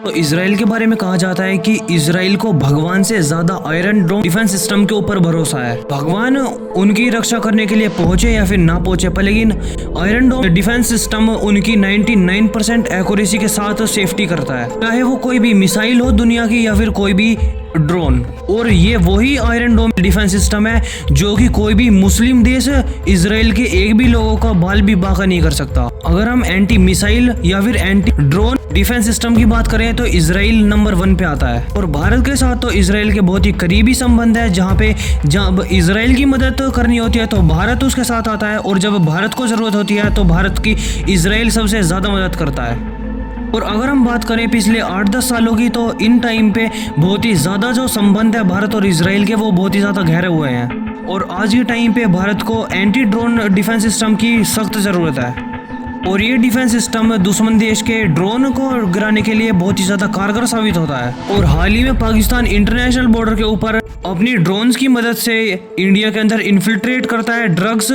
तो इसराइल के बारे में कहा जाता है कि इसराइल को भगवान से ज्यादा आयरन डोम डिफेंस सिस्टम के ऊपर भरोसा है। भगवान उनकी रक्षा करने के लिए पहुंचे या फिर ना पहुंचे, पर लेकिन आयरन डोम डिफेंस सिस्टम उनकी 99% एक्यूरेसी के साथ सेफ्टी करता है, चाहे वो कोई भी मिसाइल हो दुनिया की या फिर कोई भी ड्रोन। और ये वही आयरन डोम डिफेंस सिस्टम है जो कि कोई भी मुस्लिम देश इसराइल के एक भी लोगों का बाल भी बांका नहीं कर सकता। अगर हम एंटी मिसाइल या फिर एंटी ड्रोन डिफेंस सिस्टम की बात करें तो इसराइल नंबर 1 पे आता है। और भारत के साथ तो इसराइल के बहुत ही करीबी संबंध है, जब इसराइल की मदद करनी होती है तो भारत उसके साथ आता है, और जब भारत को जरूरत होती है तो भारत की इसराइल सबसे ज्यादा मदद करता है। और अगर हम बात करें पिछले 8-10 सालों की, तो इन टाइम पे बहुत ही ज़्यादा जो संबंध है भारत और इसराइल के वो बहुत ही ज़्यादा गहरे हुए हैं। और आज के टाइम पे भारत को एंटी ड्रोन डिफेंस सिस्टम की सख्त ज़रूरत है, और ये डिफेंस सिस्टम दुश्मन देश के ड्रोन को गिराने के लिए बहुत ही ज़्यादा कारगर साबित होता है। और हाल ही में पाकिस्तान इंटरनेशनल बॉर्डर के ऊपर अपनी ड्रोन्स की मदद से इंडिया के अंदर इन्फिल्ट्रेट करता है ड्रग्स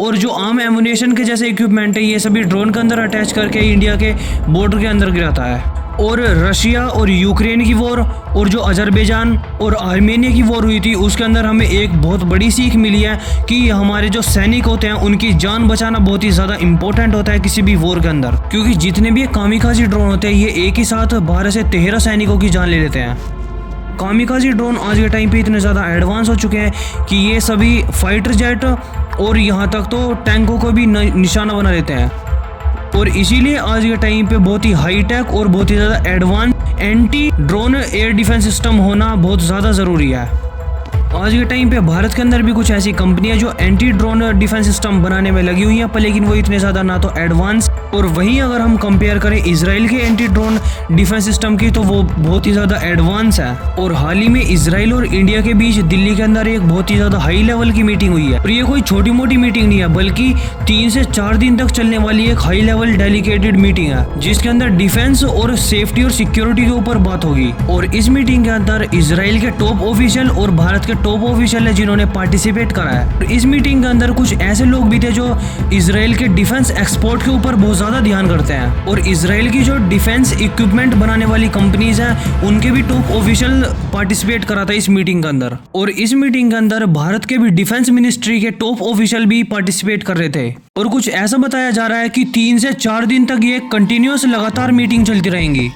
और जो आम एमुनेशन के जैसे इक्विपमेंट है, ये सभी ड्रोन के अंदर अटैच करके इंडिया के बॉर्डर के अंदर गिराता है। और रशिया और यूक्रेन की वॉर और जो अजरबैजान और आर्मेनिया की वॉर हुई थी, उसके अंदर हमें एक बहुत बड़ी सीख मिली है कि हमारे जो सैनिक होते हैं उनकी जान बचाना बहुत ही ज़्यादा इंपॉर्टेंट होता है किसी भी वॉर के अंदर, क्योंकि जितने भी कामिकाज़ी ड्रोन होते हैं ये एक ही साथ 12 से 13 सैनिकों की जान ले लेते हैं। कामिकाज़ी ड्रोन आज के टाइम पे इतने ज़्यादा एडवांस हो चुके हैं कि ये सभी फाइटर जेट और यहाँ तक तो टैंकों को भी निशाना बना लेते हैं। और इसीलिए आज के टाइम पे बहुत ही हाई टेक और बहुत ही ज़्यादा advance anti drone air defence system होना बहुत ज़्यादा ज़रूरी है। आज के टाइम पे भारत के अंदर भी कुछ ऐसी कंपनियां जो एंटी ड्रोन डिफेंस सिस्टम बनाने में लगी हुई हैं, पर लेकिन वो इतने ज़्यादा ना तो एडवांस, और वहीं अगर हम कंपेयर करें इसराइल के एंटी ड्रोन डिफेंस सिस्टम की तो वो बहुत ही ज़्यादा एडवांस है। और हाल ही में इसराइल और इंडिया के बीच दिल्ली के अंदर एक बहुत ही ज़्यादा हाई लेवल की मीटिंग हुई है, और ये कोई छोटी मोटी मीटिंग नहीं है बल्कि 3 से 4 दिन तक चलने वाली एक हाई लेवल डेलीकेटेड मीटिंग है, जिसके अंदर डिफेंस और सेफ्टी और सिक्योरिटी के ऊपर बात होगी। और इस मीटिंग के अंदर इसराइल के टॉप ऑफिशियल और भारत के टॉप ऑफिशियल है जिन्होंने पार्टिसिपेट करा है। इस मीटिंग के अंदर कुछ ऐसे लोग भी थे जो इसराइल के डिफेंस एक्सपोर्ट के ऊपर बहुत ज्यादा ध्यान करते हैं, और इसराइल की जो डिफेंस इक्विपमेंट बनाने वाली कंपनीज हैं उनके भी टॉप ऑफिशियल पार्टिसिपेट करा था इस मीटिंग के अंदर। और इस मीटिंग के अंदर भारत के भी डिफेंस मिनिस्ट्री के टॉप ऑफिशियल भी पार्टिसिपेट कर रहे थे। और कुछ ऐसा बताया जा रहा है कि 3 से 4 दिन तक ये कंटिन्यूअस लगातार मीटिंग चलती रहेंगी।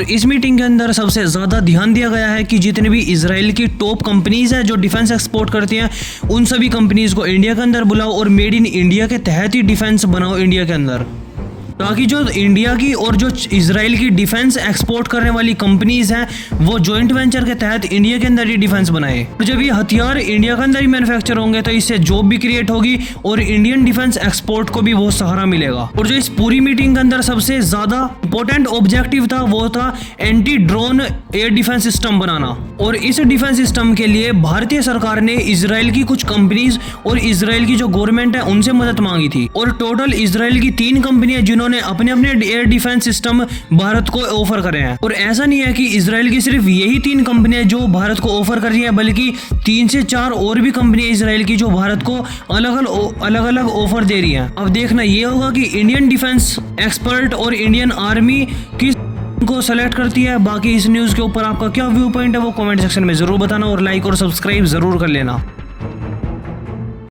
इस मीटिंग के अंदर सबसे ज़्यादा ध्यान दिया गया है कि जितने भी इसराइल की टॉप कंपनीज हैं जो डिफेंस एक्सपोर्ट करती हैं उन सभी कंपनीज को इंडिया के अंदर बुलाओ और मेड इन इंडिया के तहत ही डिफेंस बनाओ इंडिया के अंदर, ताकि जो इंडिया की और जो इसराइल की डिफेंस एक्सपोर्ट करने वाली कंपनीज हैं वो जॉइंट वेंचर के तहत इंडिया के अंदर ही डिफेंस बनाए। और जब ये हथियार इंडिया के अंदर ही मैन्युफैक्चर होंगे तो इससे जॉब भी क्रिएट होगी और इंडियन डिफेंस एक्सपोर्ट को भी बहुत सहारा मिलेगा। और जो इस पूरी मीटिंग के अंदर सबसे ज्यादा इंपॉर्टेंट ऑब्जेक्टिव था वो था anti drone air defence system बनाना। और इस डिफेंस सिस्टम के लिए भारतीय सरकार ने इसराइल की कुछ कंपनीज और इसराइल की जो गवर्नमेंट है उनसे मदद मांगी थी, और टोटल इसराइल की 3 कंपनियां जिन्होंने अपने अपने एयर डिफेंस सिस्टम भारत को ऑफर करे हैं। और ऐसा नहीं है कि इसराइल की सिर्फ यही 3 कंपनियां जो भारत को ऑफर कर रही है, बल्कि 3 से 4 और भी कंपनियां इसराइल की जो भारत को अलग अलग ऑफर दे रही हैं। अब देखना ये होगा कि इंडियन डिफेंस एक्सपर्ट और इंडियन आर्मी किस को सेलेक्ट करती है। बाकी इस न्यूज़ के ऊपर आपका क्या व्यू पॉइंट है वो कमेंट सेक्शन में जरूर बताना, और लाइक और सब्सक्राइब जरूर कर लेना।